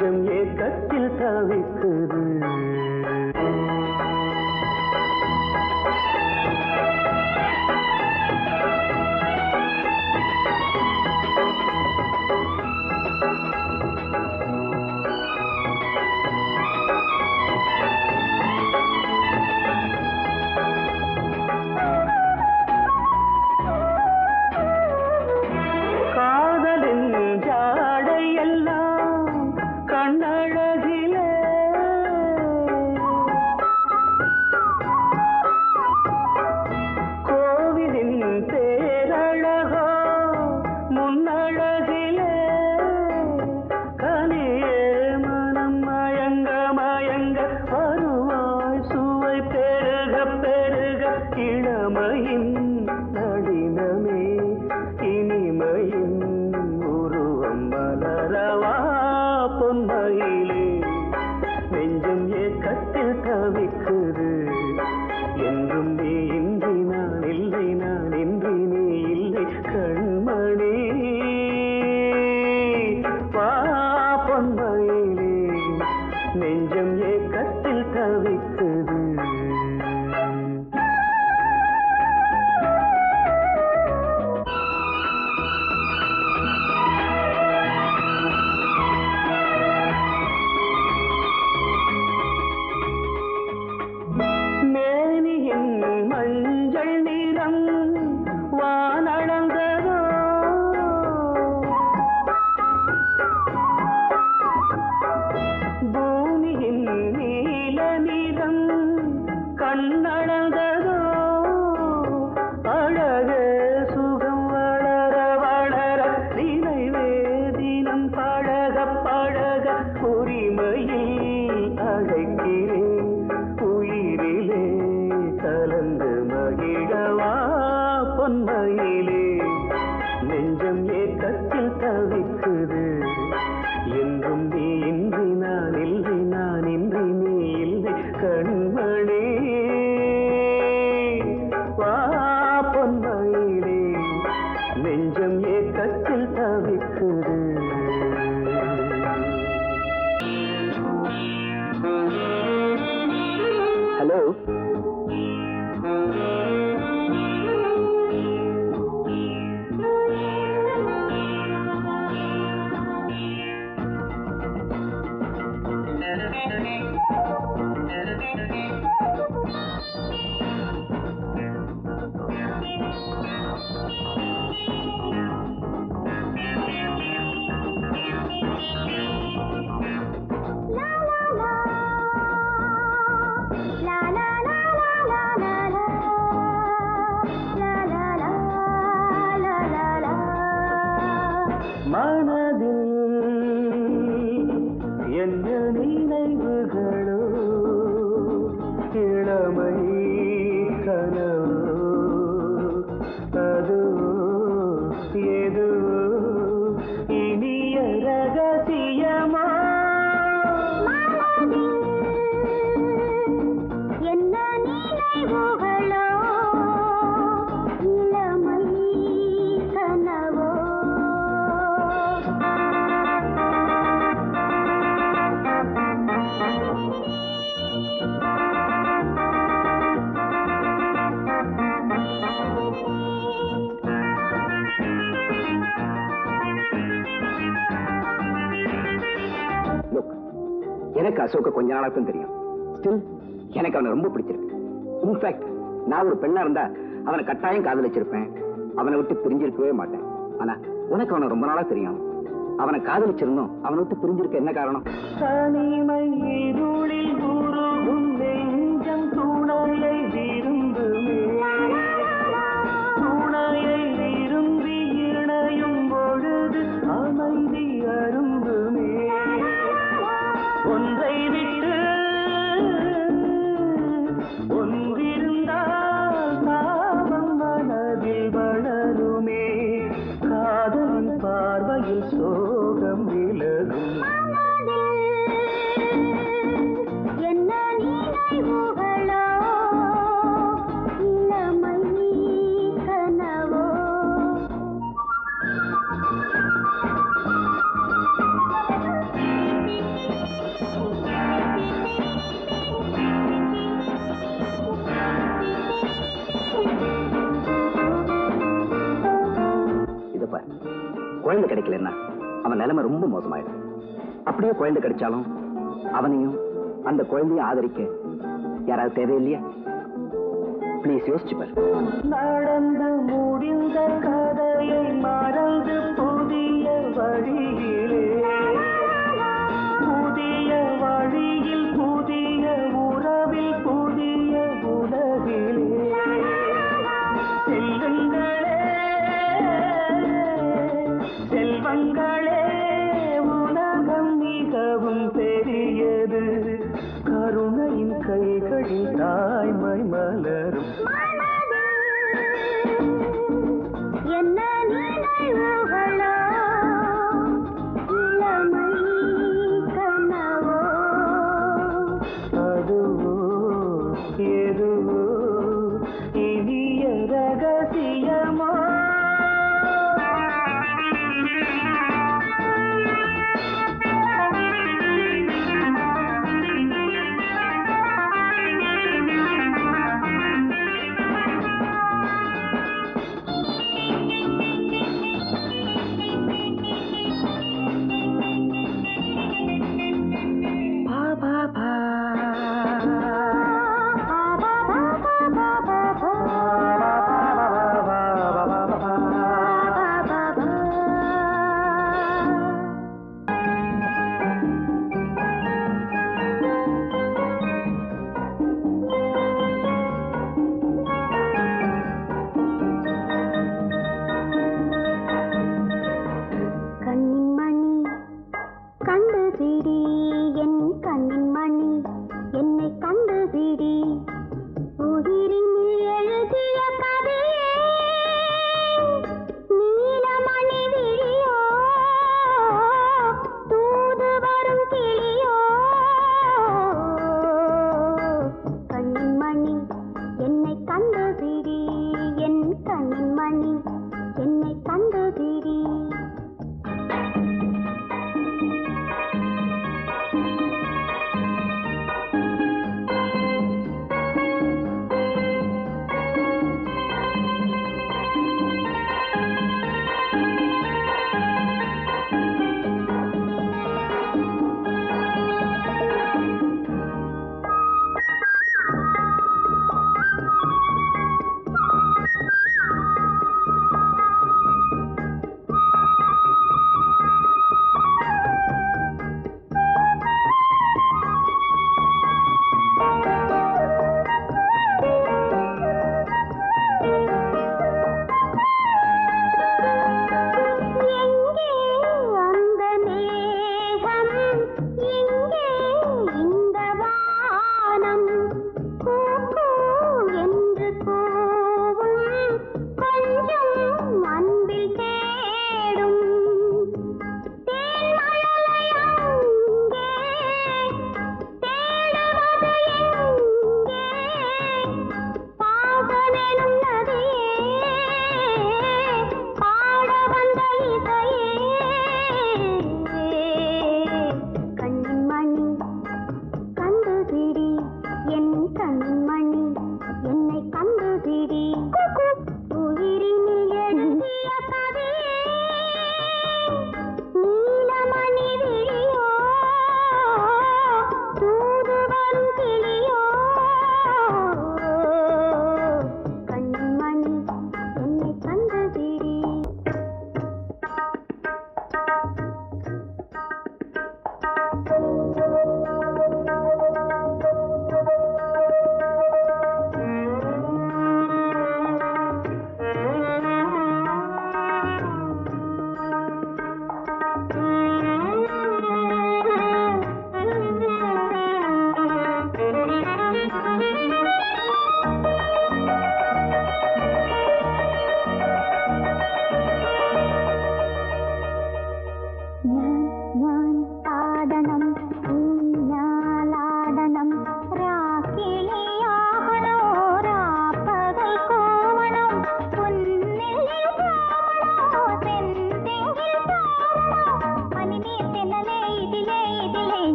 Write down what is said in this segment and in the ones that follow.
நெஞ்சம் ஏக்கத்தில் தவிக்குது. அசோக கொஞ்ச நாளாக்கும் தெரியும். ஸ்டில் எனக்கு அவனை ரொம்ப பிடிச்சிருக்கு. இன்ஃபேக்ட் நான் ஒரு பெண்ணா இருந்தா அவனை கட்டாயம் காதலிச்சிருப்பேன். அவனை விட்டு பிரிஞ்சிருக்கவே மாட்டேன். ஆனா உனக்கு அவனை ரொம்ப நாளா தெரியும். அவனை காதலிச்சிருந்தோம். அவனை விட்டு பிரிஞ்சிருக்க என்ன காரணம்? குழந்தை கிடைக்கலன்னா அவன் நிலைமை ரொம்ப மோசமாயிடும். அப்படியே குழந்தை கிடைச்சாலும் அவனையும் அந்த குழந்தையும் ஆதரிக்க யாராவது தேவையில்லையா? ப்ளீஸ் யோசிச்சு பாரு. நடந்து முடிந்த கதையை மறந்து புதிய வழியிலே, புதிய வழியில் புதிய உறவில் புதிய உலகிலே செல்லுங்களே செல்வங்களே, உலகம் மிகவும் பெரியது, கருணையின் கைகளில் தாய்மை மலரும். என்ன நினைவுகளோ இளமை கனவோ, அதுவோ எதுவோ இனிய ரகசியமோ.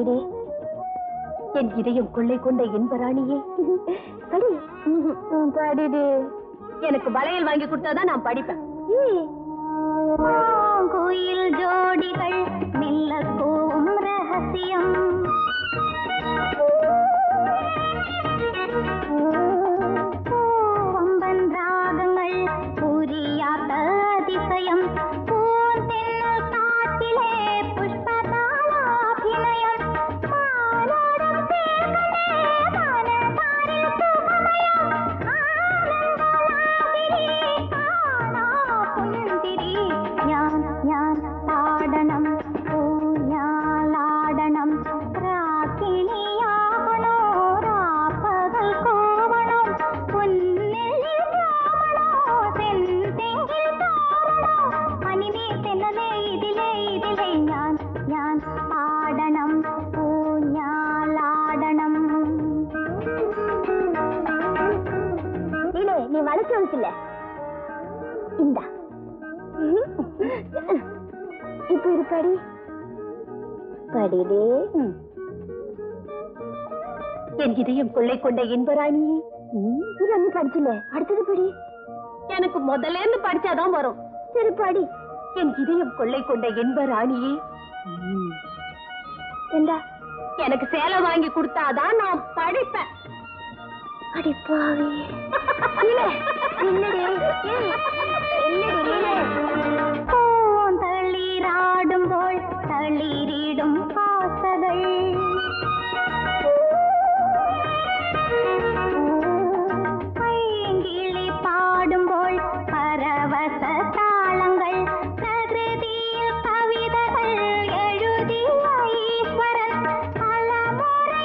படிடே. என் இதயம் கொள்ளை கொண்ட இன்பராணியே படி. படிடு. எனக்கு வளையல் வாங்கி கொடுத்தாதான் நான் படிப்பேன். கோயில் ஜோடிகள் மெல்ல கோவும் ரகசியம். பூவம்பன் ராகங்கள் புரியாத அதிசயம். பூந்தென்னல் காட்டிலே புஷ்பதாலாபிநயம். மானோடும் தேர்களே மனதாரில் சுகமயம். ஆனந்தலாகிரி காணா புந்திரி. ஞான் பாடனம் ഊഞ്ഞാലാടണം. രാക്കിണിയാകണോ രാപ്പകൽ കോവണം. പൊന്നിൽ രാമണോ തെന്തെങ്കിൽ താരണോ. അനിമേ തെന്നലേ ഇതിലേ ഞാൻ പാടണം ഊഞ്ഞാലാടണം. நீ வளைச்சு வச்சுல இந்தா. இப்ப ஒரு படி படிடே. என் இதயம் கொள்ளை கொண்ட இன்பராணியே. இது ஒண்ணு படிச்சுல, அடுத்தது படி. எனக்கு முதல்ல இருந்து படிச்சாதான் வரும். சரி படி. என் இதயம் கொள்ளை கொண்ட இன்பராணியே. என்ன எனக்கு சேலை வாங்கி கொடுத்தாதான் நான் படிப்பேன். அடிப்பாவே തളിരാടുമ്പോൾ തളിരിടും ആസകൾ. പൈങ്കിളി പാടുമ്പോൾ പരവശ താളങ്ങൾ. പ്രകൃതിയിൽ കവിതകൾ എഴുതിയ ഈശ്വരൻ. തലമുறை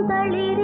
பூந்தளிர்